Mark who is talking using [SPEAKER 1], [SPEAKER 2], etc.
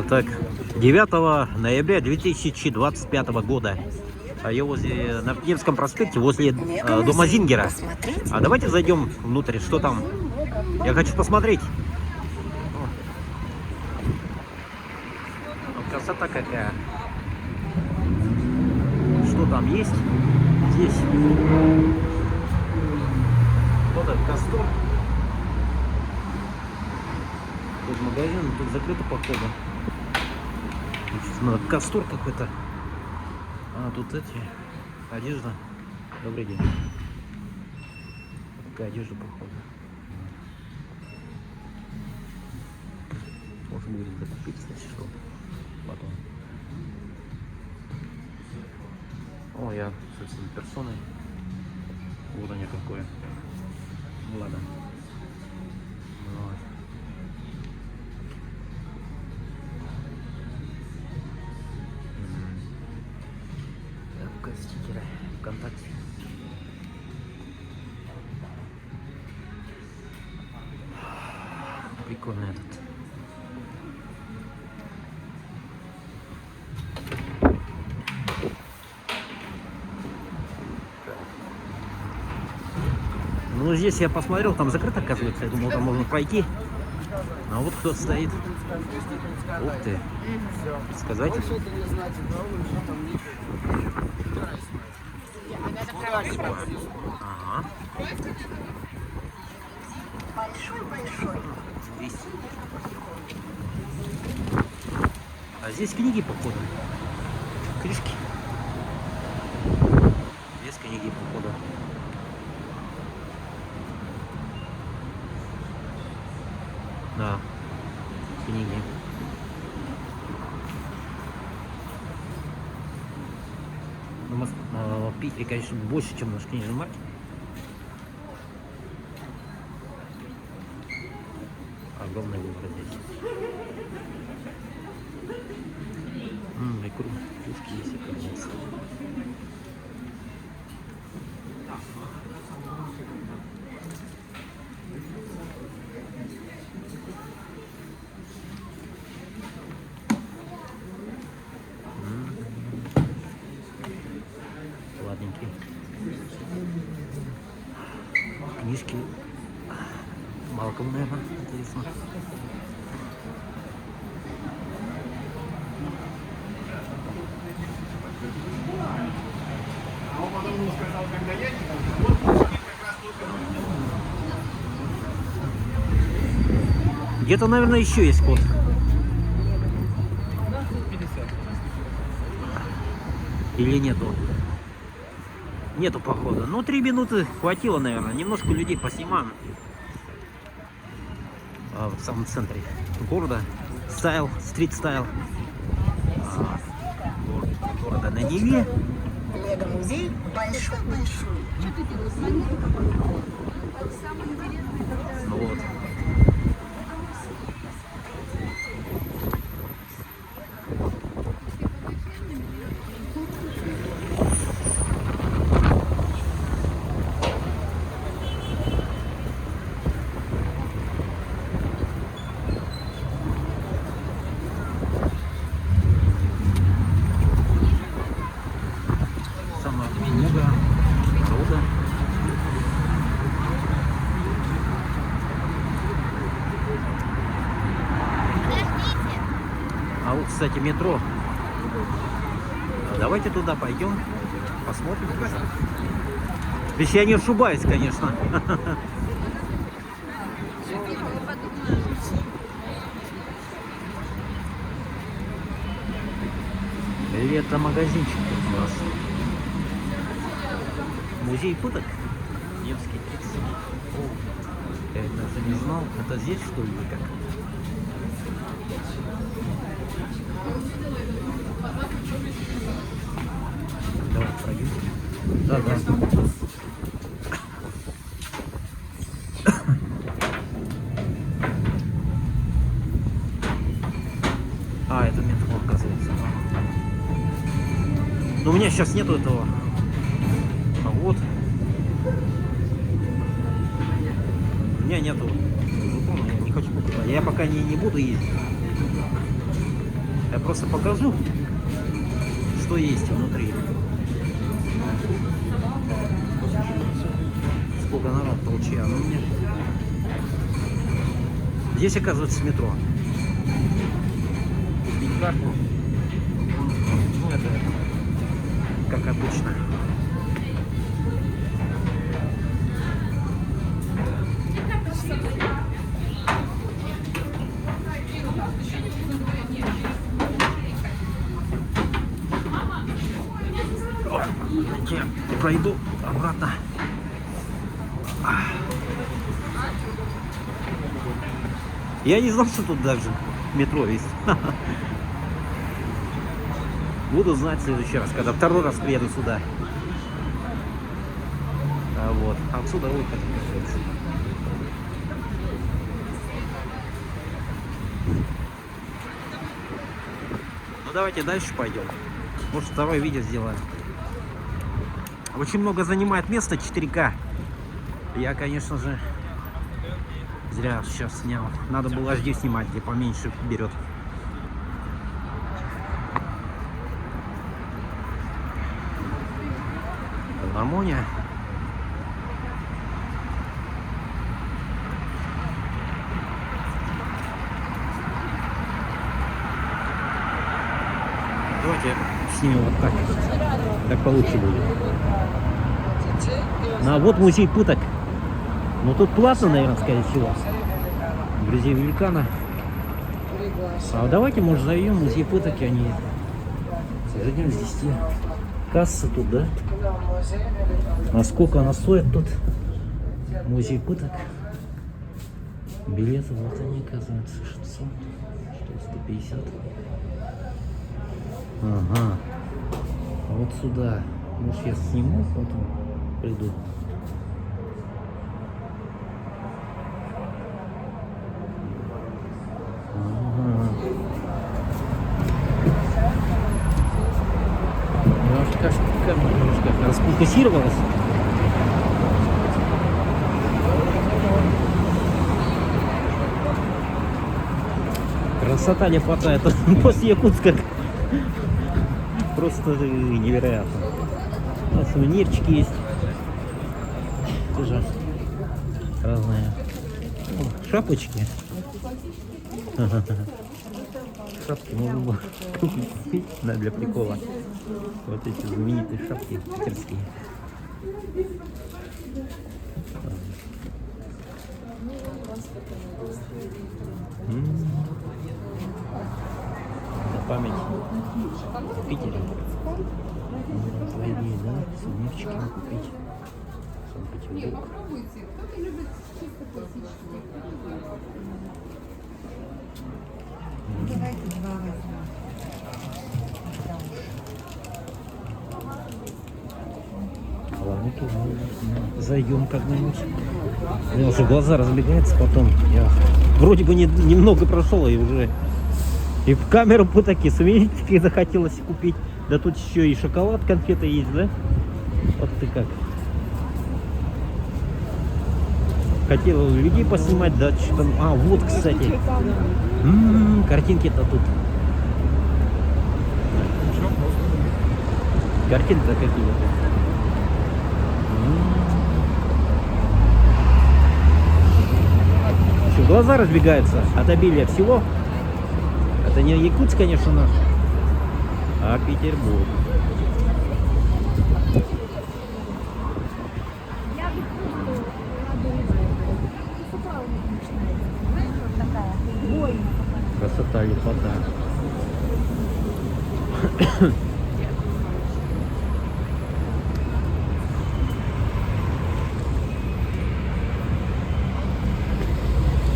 [SPEAKER 1] Так, 9 ноября 2025 года. Я возле, на Невском проспекте, возле дома Зингера. А давайте зайдем внутрь, что там? Я хочу посмотреть. Красота какая. Что там есть? Здесь. Вот этот костер. Тут магазин, тут закрыто походу. Смотри, костер какой-то. А, тут эти. Одежда. Добрый день. Такая одежда походу. Можно будет закупить, кстати, что потом. О, я с этими персоной. Вот они какое. Ну ладно. Вот. Стикеры ВКонтакте. Прикольно этот. Ну, здесь я посмотрел, там закрыто, оказывается. Я думал, там можно пройти. А вот кто стоит. Ух ты. Сказать? Ага.
[SPEAKER 2] Большой-большой.
[SPEAKER 1] А здесь книги, походу. Книжки. Здесь книги, походу. Да. Книги. Ну, в Питере, конечно, больше, чем наш книжный маркет. Огромный выбор здесь. И кружки есть, оказывается. Ладненький. Книжки. Малком, наверное, интересно. Где-то, наверное, еще есть код. Или нету? Нету, походу. Ну, 3 минуты хватило, наверное. Немножко людей поснимаем. В самом центре города. Стайл, стрит-стайл. Города на Неве.
[SPEAKER 2] Лего-музей большой-большой.
[SPEAKER 1] Ну вот. Много народа. А вот, кстати, метро. Давайте туда пойдем, посмотрим. Если я не ошибаюсь, конечно. Или это магазинчик у нас? Музей пыток? Невский 30. О, я даже не знал. Это здесь, что ли, как? Давай пройдем. Да. А, это метро, оказывается. Но у меня сейчас нету этого. А вот. У меня нету. Я не хочу покупать. Я пока не буду ездить. Я просто покажу, что есть внутри. Сколько народ получил. Ну, мне... Здесь, оказывается, метро. Купить карту. Ну, это как обычно. Я пройду обратно. Я не знал, что тут даже метро есть. Буду знать в следующий раз, когда второй раз приеду сюда. Вот. Отсюда выход. Ну давайте дальше пойдем. Может, второе видео сделаем. Очень много занимает место 4К. Я, конечно же, зря сейчас снял. Надо было HD снимать, где поменьше берет. Гармония. Давайте снимем вот так. Так получше будет. Ну, а вот музей пыток. Ну тут платно, наверное, скорее всего. Друзья великана. А давайте, может, зайдем в музей пыток, они зайдем здесь. Касса тут, да? А сколько она стоит тут? Музей пыток. Билеты, вот они, оказывается, 600, что 150. Ага. Вот сюда. Может, я сниму, потом приду. Ага. Немножко расфокусировалась. Красота не хватает после Якутска. Просто невероятно. У нас сувенирчики есть. Тоже разные. О, шапочки. Шапки можно было купить, да, для прикола. Вот эти знаменитые шапки питерские. На память в Питере. Свои, да, сувенирчики купить. Санкт-Петербург.
[SPEAKER 2] Давайте два возьмем.
[SPEAKER 1] Ладно, зайдем как-нибудь. У меня уже глаза разбегаются потом. Я вроде бы немного прошел и уже и в камеру по такие сувенирчики захотелось купить. Да тут еще и шоколад, конфеты есть, да? Вот ты как. Хотел людей поснимать, да, что там. А, вот, кстати. Картинки-то тут. Картинки-то какие-то. Что, глаза разбегаются от обилия всего. Это не Якутск, конечно, наш, а Петербург. Красота, лепота.